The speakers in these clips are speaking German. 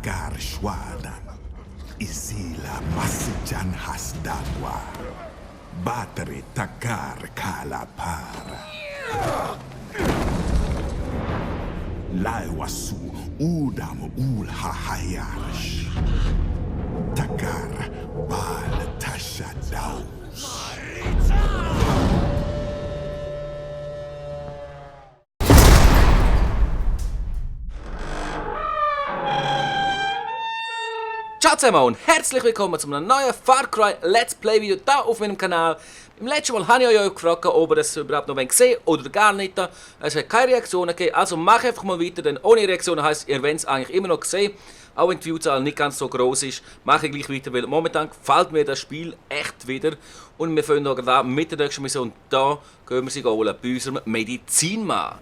Takar Shwadan, Isila Masijan Hasdanwa, Battery Takar Kalapara. Laiwasu Udam Ulhahayarsh, Takar Bal Tashadaus. Ciao zusammen und herzlich willkommen zu einem neuen Far Cry Let's Play Video hier auf meinem Kanal. Beim letzten Mal habe ich euch gefragt, ob ihr das überhaupt noch gesehen oder gar nicht. Es hat keine Reaktionen gegeben, also mache einfach mal weiter, denn ohne Reaktionen heisst, ihr werdet es eigentlich immer noch gesehen. Auch wenn die Viewzahl nicht ganz so groß ist, mache ich gleich weiter, weil momentan gefällt mir das Spiel echt wieder. Und wir fangen gerade an mit der nächsten Mission und da gehen wir sie holen bei unserem Medizinmann.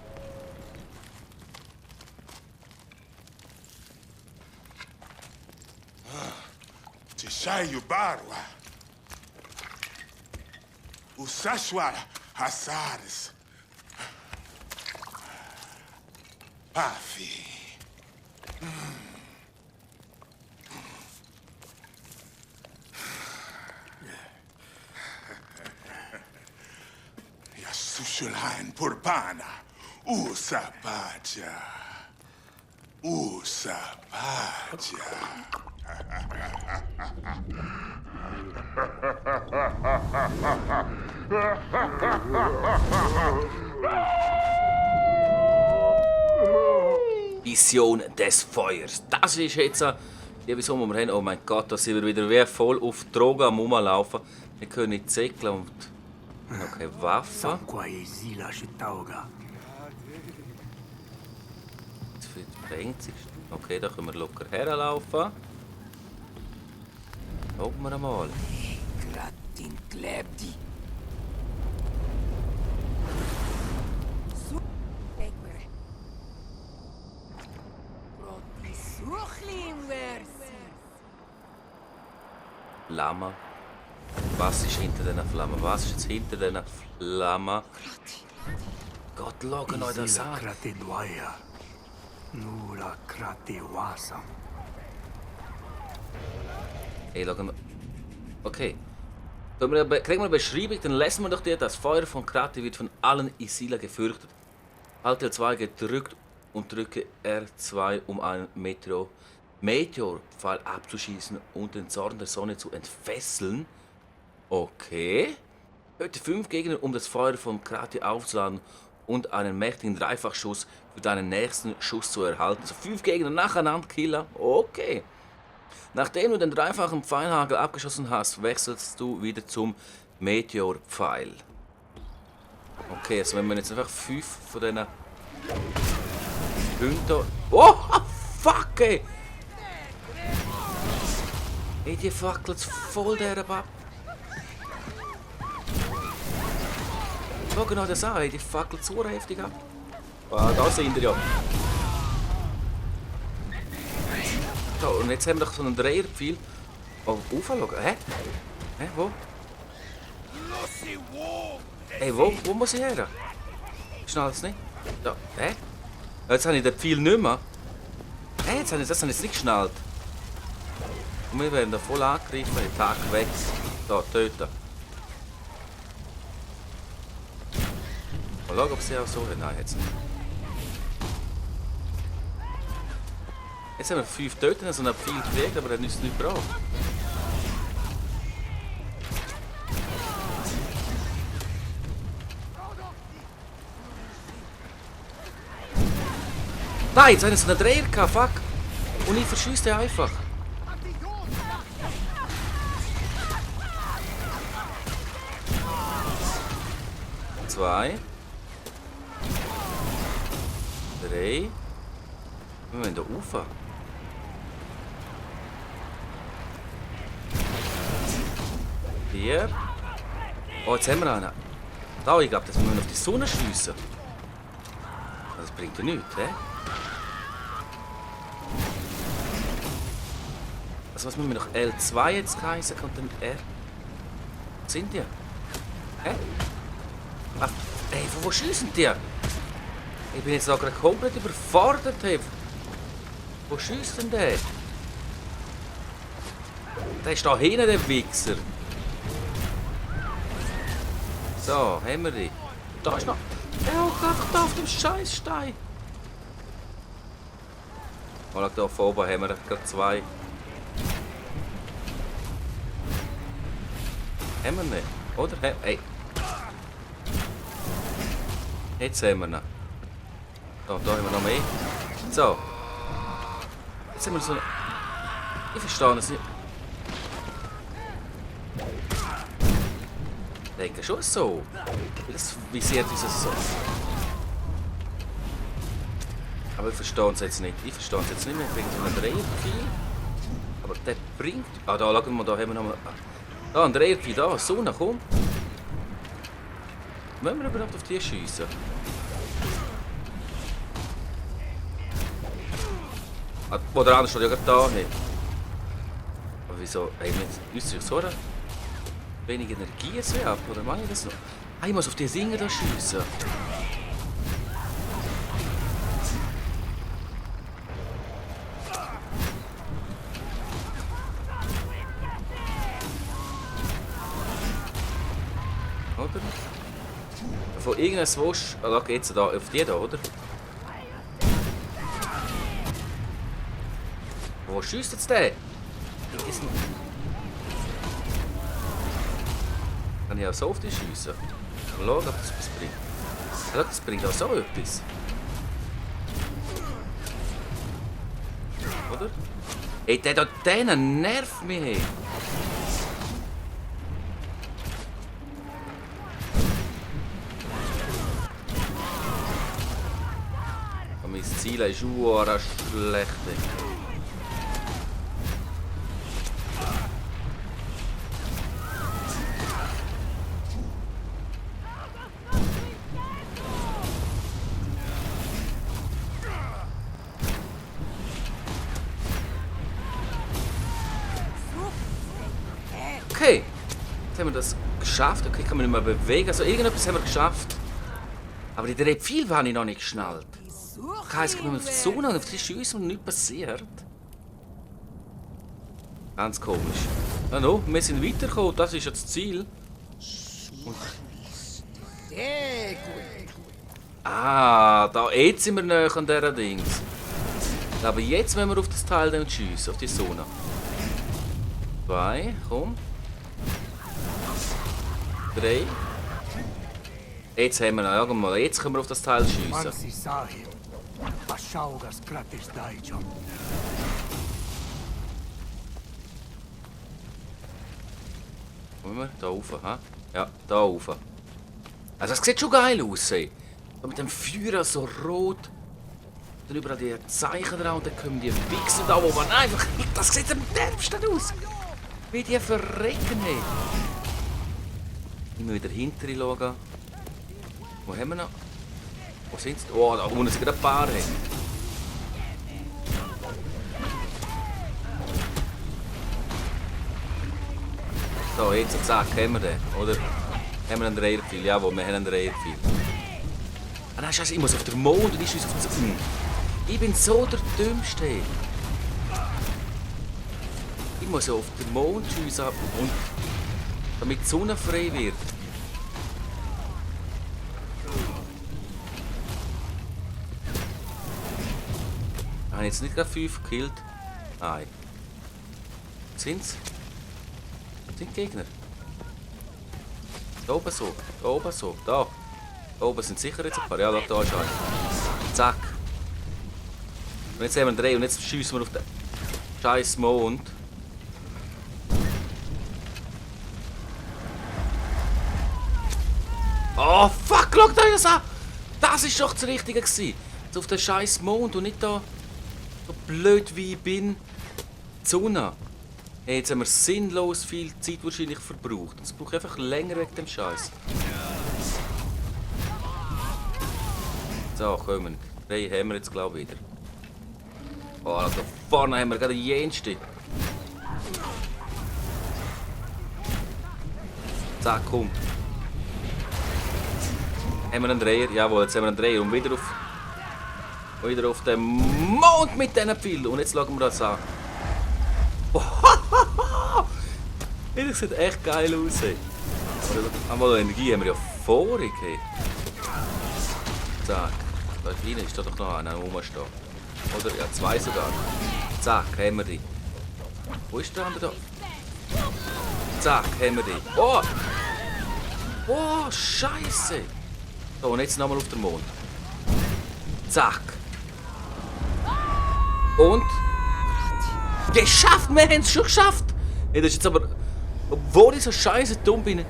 Tishayu Barwa, Usashwara Hasaris, Pafi. Yasushulhain Purpana, Usapaja, Usapaja. Vision des Feuers. Das ist jetzt die Vision, die wir haben. Oh mein Gott, da sind wir wieder wie voll auf Drogen am Rumlaufen. Wir können nicht segeln und noch keine Waffen. Das bringt sich. Okay, da können wir locker herlaufen. Schauen wir mal. Flamme. Was ist hinter diesen Flammen? Was ist jetzt hinter diesen Flammen? Gott, schauen euch das an. Hey, schauen wir. Okay. Kriegen wir eine Beschreibung, dann lesen wir doch dir, das Feuer von Krati wird von allen Isila gefürchtet. Halte L2 gedrückt und drücke R2, um einen Meteorpfeil abzuschießen und den Zorn der Sonne zu entfesseln. Okay. Töte 5 Gegner, um das Feuer von Krati aufzuladen und einen mächtigen Dreifachschuss für deinen nächsten Schuss zu erhalten. So 5 Gegner nacheinander killen. Okay. Nachdem du den dreifachen Pfeilhagel abgeschossen hast, wechselst du wieder zum Meteorpfeil. Okay, also wenn wir jetzt einfach 5 von diesen Hünden... Oh, fuck, ey! Ey, die fackelt voll der ab. Schau genau das an, ey, die fackelt so heftig ab. Ah, da sind wir ja. So, und jetzt haben wir doch so einen Dreherpfeil. Oh, aufschauen. Hä? Hä, wo? Ey, wo muss ich her? Schnell es nicht. Da, hä? Jetzt habe ich den Pfeil nicht mehr. Hä, das habe ich nicht geschnallt. Und wir werden da voll angegriffen, den Tag weg. Da, töten. Mal schauen, ob sie auch so hat. Nein, jetzt nicht. Jetzt haben wir 5 Töten, also einen Pfeil gekriegt, aber er hat nichts gebraucht. Nein, jetzt haben sie einen Dreher gehabt, fuck. Und ich verschieße den einfach. Zwei. 3. Wir müssen hier rauf. 4. Oh, jetzt haben wir einen. Da, ich glaube, das müssen wir auf die Sonne schiessen. Das bringt ja nichts, hä? Also was müssen wir noch? L2 jetzt heißen und dann R. Was sind die? Hä? Ach, ey, wo schiessen die? Ich bin jetzt da gerade komplett überfordert. Hey. Wo schießt denn der? Der ist da hinten, der Wichser. So, haben wir die. Da ist noch... Der hockt einfach da auf dem Scheißstein. Oh, da oben haben wir gerade 2. Haben wir nicht, oder? Hey. Jetzt haben wir noch. Da haben wir noch mehr. So. Jetzt haben wir so... Ich verstehe es nicht. Ich denke schon so. Das visiert uns so. Aber ich verstehe es jetzt nicht. Ich verstehe es jetzt nicht mehr. Ich bringe so einen Dreierpfeil. Aber der bringt... Ah, da schauen wir, da haben wir noch mal... Da, ein Dreierpfeil, da. Sonne, komm. Wollen wir überhaupt auf die schiessen? Ah, wo der andere steht ja gerade da. Hey. Aber wieso? Hey, müsste sich so wenig Energie ab, oder mache ich das noch? Ah, ich muss auf die Dinger da schiessen. Oder? Von irgendeinem Swosch. Ah, da geht's da, auf die da, oder? Wo schießt jetzt der? Kann ich auch so auf die schiessen? Mal schauen, ob das etwas bringt. Ja, das bringt auch so etwas. Oder? Ey, der da, der nervt mich. Und mein Ziel ist schlecht. Okay, jetzt haben wir das geschafft. Okay, kann man nicht mehr bewegen. Also irgendetwas haben wir geschafft. Aber die drei Pfeile habe ich noch nicht geschnallt. Heisst, wenn wir auf die Sonne und auf die schiessen und nichts passiert. Ganz komisch. Ja, no, wir sind weitergekommen, das ist ja das Ziel. Und ah, da jetzt sind wir näher an dieser Dings. Aber jetzt müssen wir auf das Teil dann schiessen, auf die Sonne. 2, komm. 3. Jetzt haben wir noch, mal, jetzt können wir auf das Teil schiessen. Wollen wir da rauf? Ha? Ja, da rauf. Also, das sieht schon geil aus. Ey. Mit dem Feuer so rot. Dann überall die Zeichen dran und dann kommen die Wichser da, wo man einfach. Das sieht am derbsten aus. Wie die verrecken. Ey. Ich muss wieder hinter schauen. Wo haben wir noch? Wo sind sie? Oh, da unten sind gerade ein paar. Ey. So, jetzt zack, haben wir den, oder? Haben wir einen Dreierpfeil? Jawohl, wir haben einen Dreierpfeil. Ah nein, Scheiße, ich muss auf den Mond und ich schiesse auf den... Ich bin so der Dümmste. Ich muss auf den Mond schiessen und damit die Sonne frei wird. Habe ich jetzt nicht gerade 5 gekillt? Nein. Sind's? Sind Gegner? Da oben so, da oben so, da. Da oben sind sicher jetzt ein paar. Ja, da ist einer. Zack. Und jetzt haben wir einen Dreh und jetzt schiessen wir auf den scheiß Mond. Oh fuck, schau dir das an! Das war doch das Richtige gewesen. Jetzt auf den scheiß Mond und nicht da so blöd wie ich bin. Die Sonne. Hey, jetzt haben wir sinnlos viel Zeit wahrscheinlich verbraucht. Es braucht einfach länger wegen dem Scheiß. So, kommen. 3 haben wir jetzt glaube ich wieder. Oh, da vorne haben wir gerade den jensten. Zack, komm. Haben wir einen Dreher? Jawohl, jetzt haben wir einen Dreher und wieder auf den Mond mit diesen Pfeilen. Und jetzt schauen wir das an. Hey, das sieht echt geil aus. Hey. Einmal Energie haben wir ja vorig. Hey. Zack. Da hinten ist da doch noch einer rumstehen. Oder? Ja, zwei sogar. Zack, haben wir die. Wo ist der andere da? Zack, haben wir die. Oh! Oh, Scheiße! So, und jetzt nochmal auf den Mond. Zack. Und? Geschafft! Wir haben es schon geschafft! Hey, das ist jetzt aber... Obwohl ich so scheiße dumm bin,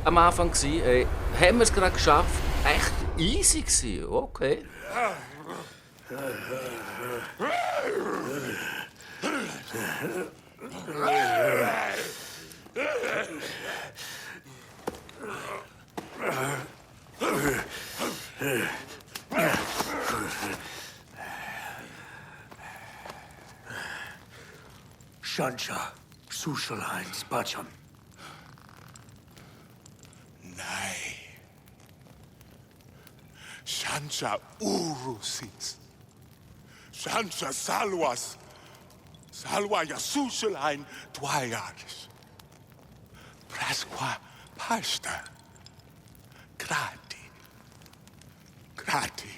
am Anfang war, haben wir es gerade geschafft. Echt easy gewesen. Okay. Shancha, Sushalain, Spacham. Nein. Shansha Urusis. Shansha Salwas. Salwa Yasushalhain Dwayarish. Prasqua Pasta. Grati. Grati.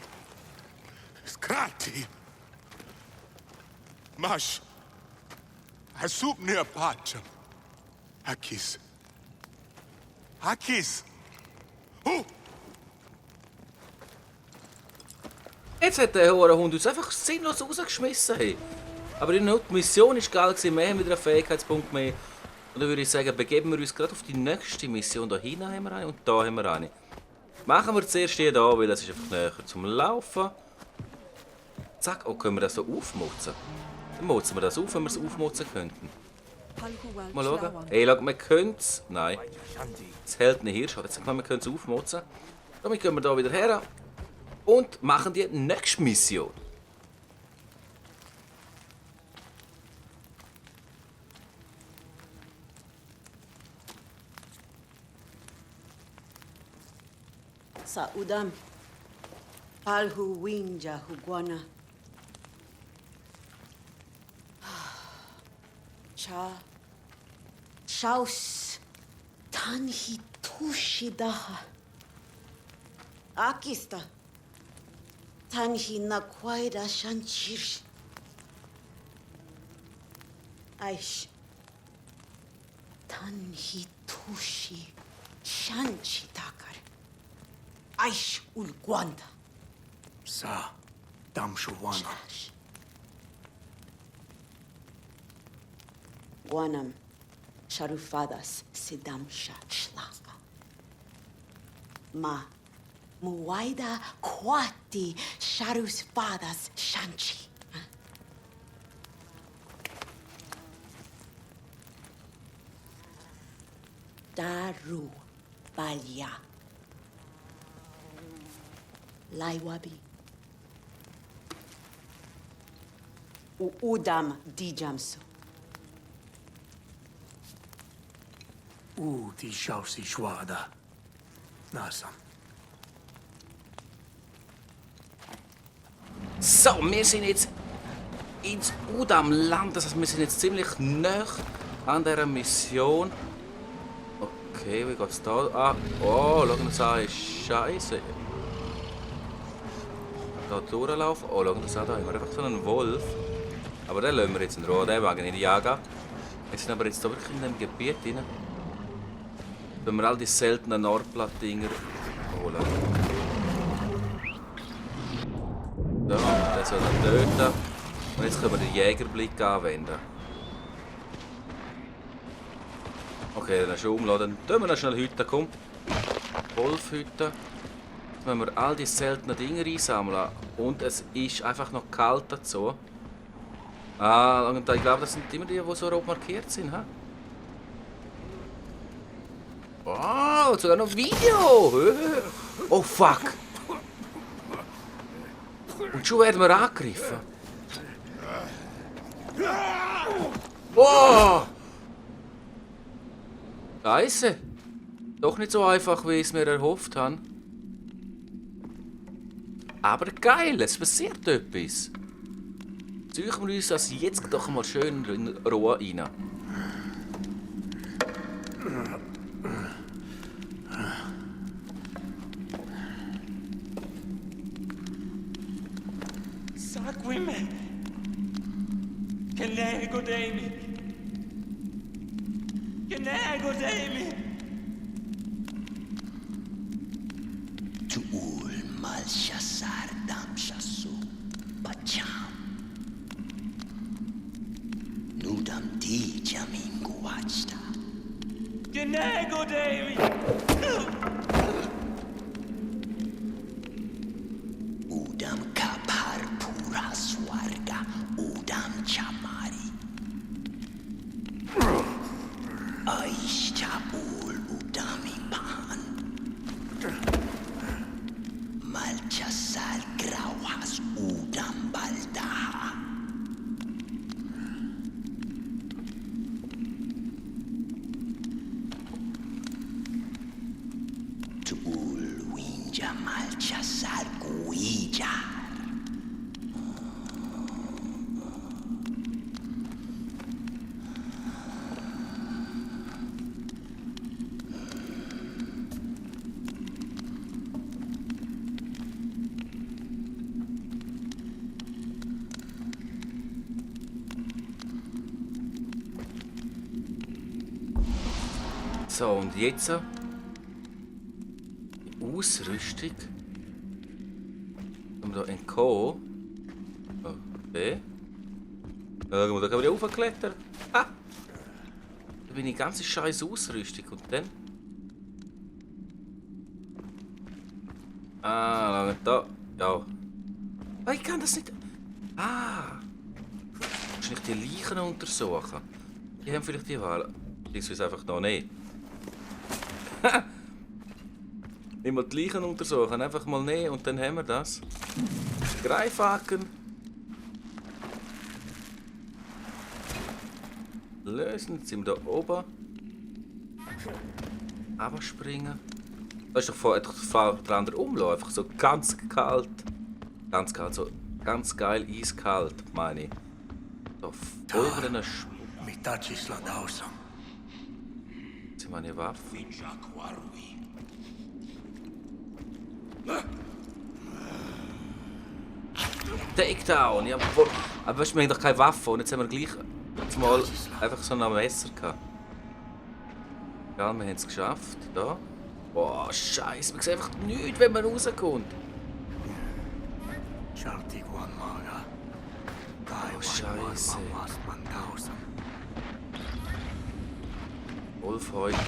Grati. Mash. Hasup near Pacham. Hakis. Hakis. Oh! Jetzt hat der Hund uns einfach sinnlos rausgeschmissen. Hey. Aber die Mission war geil, wir haben wieder einen Fähigkeitspunkt mehr. Und dann würde ich sagen, begeben wir uns gerade auf die nächste Mission. Da hinten haben wir eine und da haben wir eine. Machen wir zuerst hier, weil es ist einfach näher zum Laufen. Zack, oh, können wir das so aufmotzen? Dann motzen wir das auf, wenn wir es aufmotzen könnten. Mal schauen. Hey, schau, wir können es. Nein. Es hält nicht hier. Schade, jetzt wir können es aufmotzen. Damit gehen wir hier wieder her und machen die nächste Mission. Sa udam. Palhu winja huguana. Cha. Chaus. Tanhi tushidaha. Akista. Tanhi nakwaida shanchir. Aish. Tanhi tushi shanchi takar. Aish ulguanda. Sa, Damshuwana. Guanam sharufadas sidamsha shlaka. Ma muwaida kwati sharusfadas shanchi. Daru balya. Laiwabi. Udam dijamsu. Die Schausi Schwada. Nasam. So, wir sind jetzt ins Udam-Land. Das heißt, wir sind jetzt ziemlich nah an dieser Mission. Okay, wie geht's da? Ah, oh, schau uns an, ist scheiße. Da durchlaufen. Oh, schau uns an, da haben wir einfach so einen Wolf. Aber den lassen wir jetzt in Ruhe, den wagen nicht jagen. Wir sind aber jetzt hier wirklich in diesem Gebiet drin. Wenn wir all die seltenen Nordblatt-Dinger holen. So, den soll er töten. Und jetzt können wir den Jägerblick anwenden. Okay, dann schon umladen. Dann tun wir noch schnell Hütte, komm. Wolfhütte. Jetzt müssen wir all die seltenen Dinger einsammeln. Und es ist einfach noch kalt dazu. Ah, und ich glaube, das sind immer die, die so rot markiert sind. He? Wow, sogar noch Video! Oh fuck! Und schon werden wir angegriffen. Wow! Scheiße! Doch nicht so einfach, wie ich es mir erhofft habe. Aber geil, es passiert etwas. Ziehen wir uns das jetzt doch mal schön in Ruhe rein. Kenego Dami. Kenego Dami. Tuul Malshasar Damshasu Bacham Nudam Di Jamingu Wachta Kenego Dami. Udam Kapar Pura Swarga Udam Chamari Aishta Ul Udami Pan Malchasar Grauhas Udam Baldaha Tuul Winja Malchasar Guijar So, und jetzt die Ausrüstung. Um da entkommen. Okay. Da kann man ja raufklettern. Ah! Da bin ich ganze scheiß Ausrüstung. Und dann? Ah, lange da. Ja. Ah, ich kann das nicht. Ah! Wahrscheinlich die Leichen untersuchen. Die haben vielleicht die Wahl. Beziehungsweise einfach noch nicht. Nicht mal die Leichen untersuchen, einfach mal nehmen und dann haben wir das. Greifhaken. Lösen, jetzt sind wir da oben. Abspringen. Da ist doch vor der andere umlaufen, einfach so ganz kalt. Ganz kalt, so ganz geil eiskalt, meine ich. So voll über den Spur. Mitachis Ladausam. Jetzt sind meine Waffen. Takedown, ja, aber weißt du, wir haben doch keine Waffe und jetzt haben wir gleich jetzt mal einfach so ein Messer gehabt. Ja, wir haben es geschafft, da. Boah, Scheiße, man sieht einfach nichts, wenn man rauskommt. Chartiguan Maga. Oh, Scheiße. Wolf heute.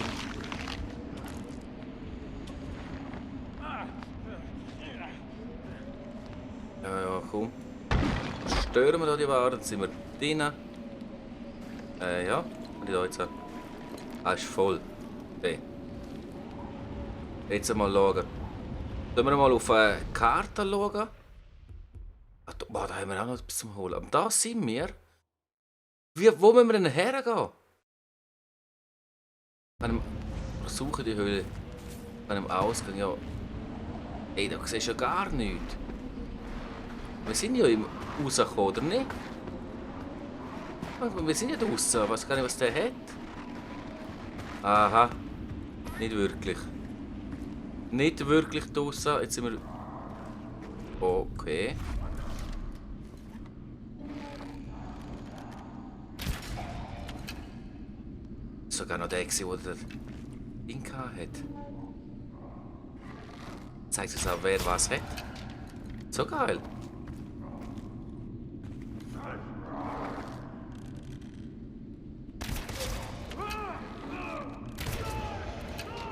Ja, komm. Stören wir da die Ware, dann sind wir drinnen. Ja, wenn ich da jetzt habe. Ah, ist voll. Okay. Jetzt mal schauen. Schauen wir mal auf eine Karte schauen. Ah, da haben wir auch noch etwas zum Holen. Aber da sind wir. Wo müssen wir denn hergehen? Versuchen die Höhle. An einem Ausgang, ja. Ey, da siehst du ja gar nichts. Wir sind ja rausgekommen, oder nicht? Wir sind ja draußen. Ich weiß gar nicht, was der hat. Aha. Nicht wirklich. Nicht wirklich draußen. Jetzt sind wir. Okay. Sogar noch der, der das Ding hat. Zeigt uns auch, wer was hat. So geil.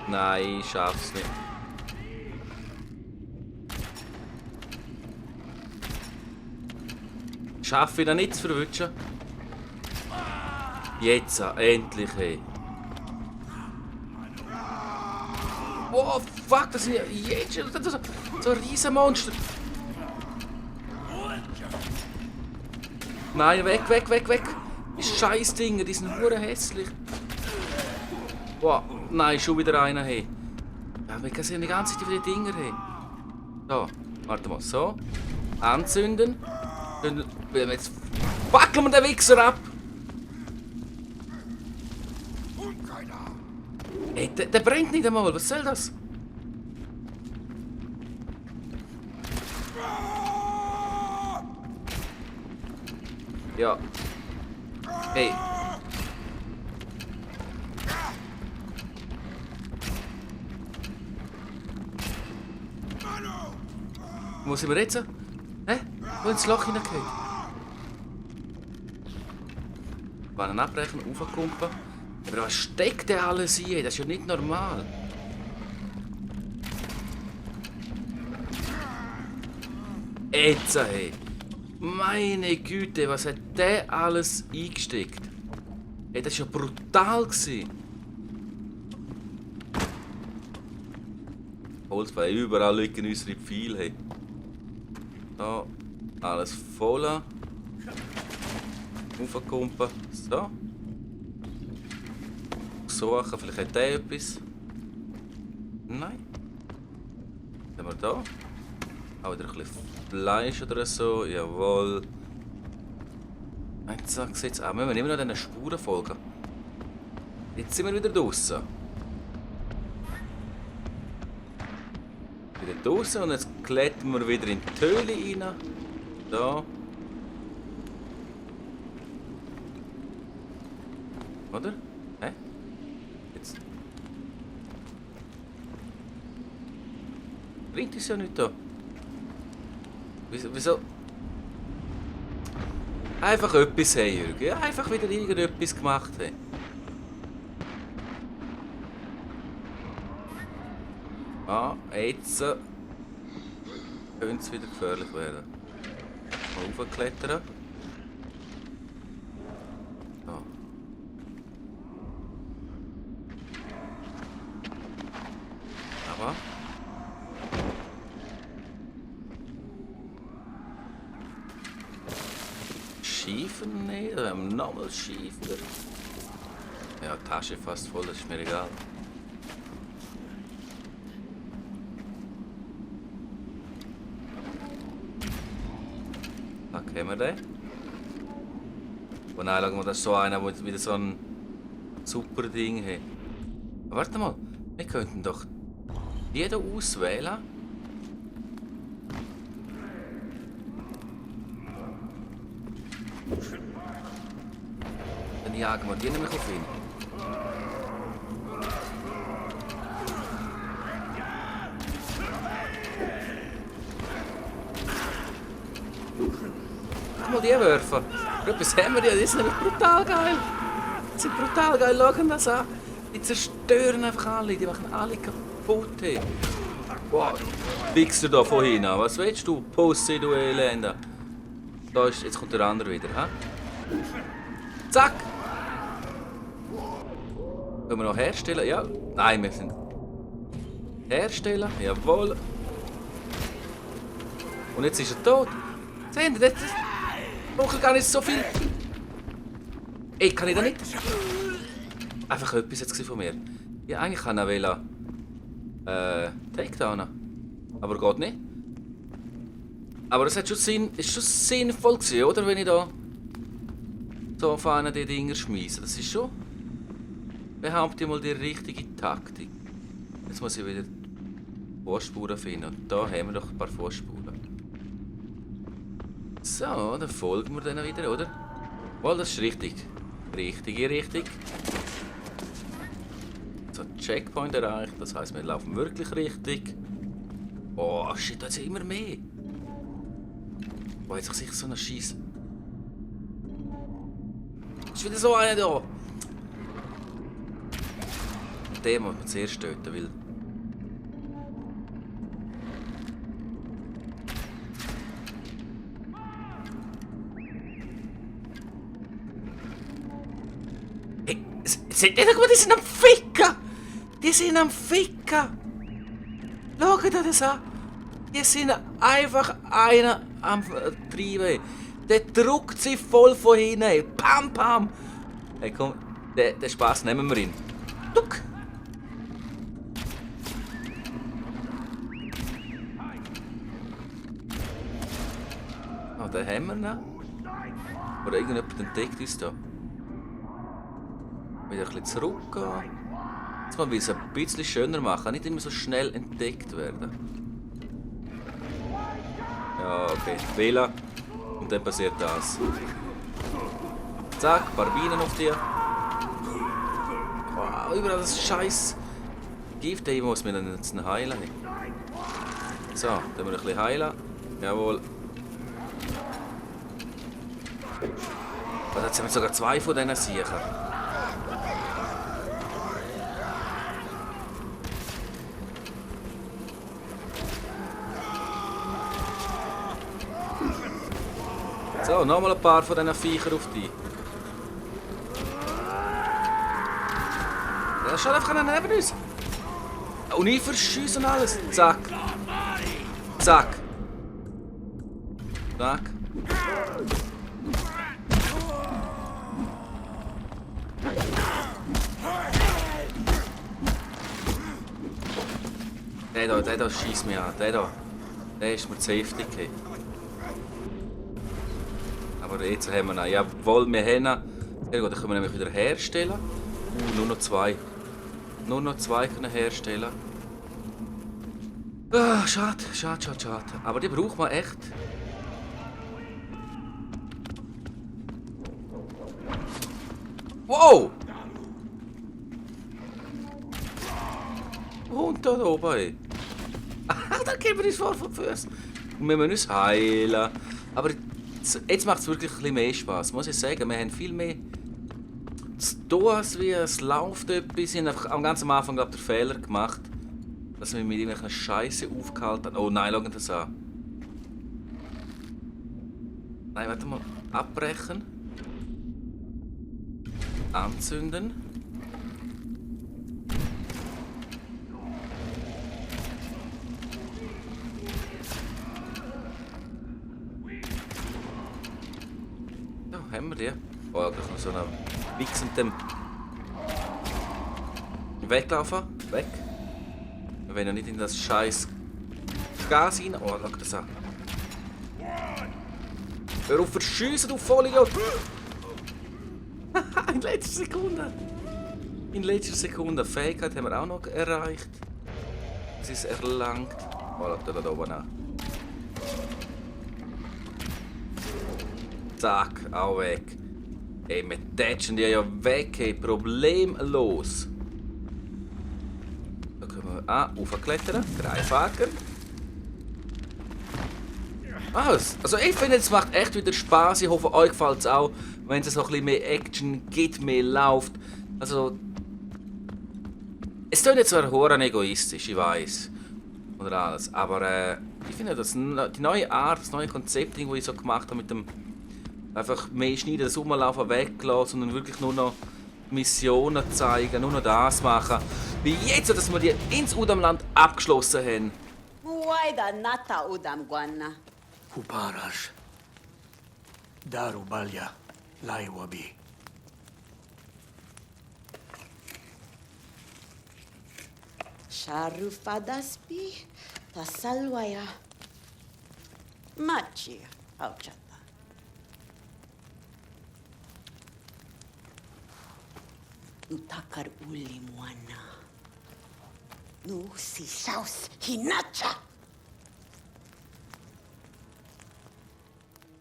Nein, ich schaff's nicht. Schaffe ich da nicht zu verwischen? Jetzt, endlich, hey. Wow, fuck, das sind ja jetzt so riesen Monster. Nein, weg, weg, weg, weg. Die scheiß Dinger, die sind hure hässlich. Wow, nein, schon wieder einer, hey. Ja, wir sehen die ganze Zeit wieder die Dinger, hey. So, warte mal, so. Anzünden. Dann jetzt wackeln wir den Wichser ab. Hey, der brennt nicht einmal, was soll das? Ja, Hey. Wo sind wir jetzt? Hä? Wo ins Loch hineingehen? Waren abbrechen, aufkumpen. Aber was steckt denn alles hier? Das ist ja nicht normal. Jetzt, hey. Meine Güte, was hat der alles eingesteckt? Hey, das war ja brutal. Holzbein, überall liegen unsere Pfeile. Hey. So, alles voll. Aufkumpen. So. Suchen, vielleicht hat der etwas. Nein. Was haben wir da? Auch wieder ein bisschen Fleisch oder so. Jawohl. Jetzt sagt es jetzt auch. Müssen wir immer noch diesen Spuren folgen. Jetzt sind wir wieder draußen. Wieder draußen und jetzt klettern wir wieder in die Höhle rein. Da. Oder? Hä? Jetzt. Bringt uns ja nicht da. Wieso? Einfach etwas haben, Jürgen. Ja, einfach wieder irgendetwas gemacht haben. Ah, jetzt könnte es wieder gefährlich werden. Mal raufklettern. So. Aber. Schiefer nicht, wir haben nochmal Schiefer. Ja, die Tasche ist fast voll, das ist mir egal. Da kennen wir den. Und nein, schauen wir, das ist so einer, der wieder so ein super Ding hat. Aber warte mal, wir könnten doch jeder auswählen. Dann jagen wir die nämlich auf ihn. Mach mal die werfen. Etwas haben wir ja, die sind nämlich brutal geil. Die sind brutal geil, schauen das an. Die zerstören einfach alle, die machen alle kaputt. Hey. Wow, wichst du da von hinten? Was willst du, Pussy, du Elender? Da ist, jetzt kommt der andere wieder, ha? Zack! Können wir noch herstellen? Ja. Nein, wir sind herstellen. Jawohl. Und jetzt ist er tot. Sehen Sie, das braucht gar nicht so viel. Ey, kann ich da nicht? Einfach etwas jetzt von mir. Ja, eigentlich kann ich Takedownen. Aber geht nicht. Aber es hat schon ist schon sinnvoll gewesen, oder? Wenn ich da so auf einen die Dinger schmeiße. Das ist schon. Behaupte mal die richtige Taktik. Jetzt muss ich wieder Vorspuren finden. Und da haben wir doch ein paar Vorspuren. So, dann folgen wir denen wieder, oder? Wohl, das ist richtig. Richtig. So, Checkpoint erreicht. Das heisst, wir laufen wirklich richtig. Oh, shit, da ist immer mehr. Oh, jetzt sich so eine Scheiße. Ist wieder so einer da. Den muss man zuerst töten, weil. Hey, seht ihr, guck mal, die sind am Ficken! Die sind am Ficken! Schaut euch das an! Die sind einfach einer am Treiben. Der drückt sie voll von hinten. Pam, pam! Hey, komm, den Spaß nehmen wir ihn. Duck! Oh, den haben wir noch. Oder irgendjemand entdeckt uns da. Wieder ein bisschen zurückgehen. Jetzt mal es ein bisschen schöner machen, nicht immer so schnell entdeckt werden. Ja, okay. Wählen. Und dann passiert das. Zack, ein paar Bienen auf dir. Wow, überall das scheiß Gift, ich muss mir dann jetzt heilen. So, dann wir ein bisschen heilen. Jawohl. Und jetzt haben wir sogar 2 von diesen Siechern. So, nochmal ein paar von diesen Viechern auf dich. Ja, schaut einfach neben uns. Und ich verschiessen alles. Zack. Zack. Zack. Der da schießt mich an. Der ist mir zu heftig. Aber jetzt haben wir ihn. Jawohl, wir haben ihn. Sehr gut, dann können wir nämlich wieder herstellen. Nur noch 2. Nur noch 2 können herstellen. Ah, schade. Aber die braucht man echt. Wow! Und da oben, ey. Da geben wir uns vor von Füßen. Und wir müssen uns heilen. Aber jetzt macht es wirklich ein bisschen mehr Spass, muss ich sagen. Wir haben viel mehr zu tun, als wie es läuft etwas. Wir haben einfach am ganz Anfang den Fehler gemacht, dass wir mit irgendeiner Scheiße aufgehalten haben. Oh nein, schau das an. Nein, warte mal. Abbrechen. Anzünden. Ja, haben wir die? Oh, gleich noch so einen wichsenden Weglaufen. Weg. Wir wollen ja nicht in das scheiß Gas rein. Oh, schau das an. Hör auf, verschiessen, du Vollidiot! In letzter Sekunde. In letzter Sekunde. Fähigkeit haben wir auch noch erreicht. Es ist erlangt. Oh, schau da oben an. Zack, auch weg. Ey, wir tätschen die ja weg, hey, problemlos. Da können wir raufklettern. Greifhaken. Also ich finde, es macht echt wieder Spaß. Ich hoffe, euch gefällt es auch, wenn es so ein bisschen mehr Action gibt, mehr läuft. Also, es klingt jetzt zwar verdammt egoistisch, ich weiß. Oder alles. Aber ich finde, dass die neue Art, das neue Konzept, das ich so gemacht habe, mit dem einfach mehr schneiden, das Rumlaufen weglassen, sondern wirklich nur noch Missionen zeigen, nur noch das machen. Wie jetzt, dass wir die ins Udamland abgeschlossen haben. Muwaida nata udam guanna. Uparash. Darubalya. Laiwabi. Sharufadaspi tasalwaya. Machi auchata. Nutakar uli muana. Nu si saus hinacha.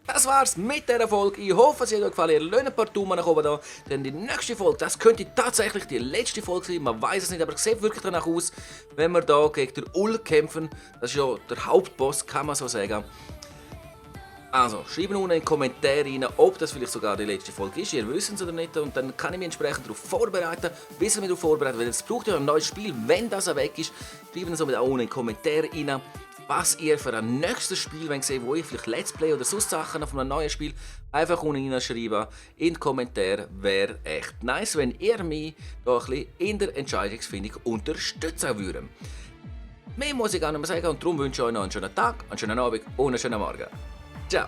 Das war's mit dieser Folge. Ich hoffe, es hat euch gefallen. Ihr lasst ein paar Daumen nach oben da. Denn die nächste Folge, das könnte tatsächlich die letzte Folge sein. Man weiß es nicht, aber es sieht wirklich danach aus, wenn wir hier gegen den Ull kämpfen. Das ist ja der Hauptboss, kann man so sagen. Also, schreibt unten in die Kommentare rein, ob das vielleicht sogar die letzte Folge ist. Ihr wisst es oder nicht. Und dann kann ich mich entsprechend darauf vorbereiten. Bis ich mich darauf vorbereite, weil es braucht ja ein neues Spiel, wenn das weg ist. Schreibt es somit auch unten in die Kommentare rein, was ihr für ein nächstes Spiel wollt sehen, wo ich vielleicht Let's Play oder sonst Sachen auf einem neuen Spiel einfach unten reinschreiben. In die Kommentare wäre echt nice, wenn ihr mich da ein bisschen in der Entscheidungsfindung unterstützen würdet. Mehr muss ich gar nicht mehr sagen und darum wünsche ich euch noch einen schönen Tag, einen schönen Abend und einen schönen Morgen. Ciao!